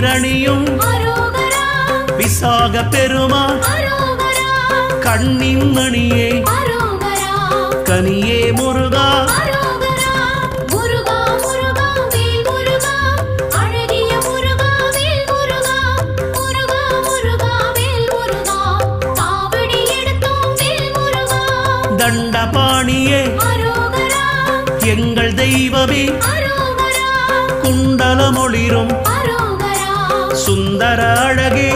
தேரணியும் விசாக பெருமான் கண்ணின் மணியே கனியே முருகா தண்டபாணியே எங்கள் தெய்வமே குண்டலமொளிரும் சுந்தர அழகே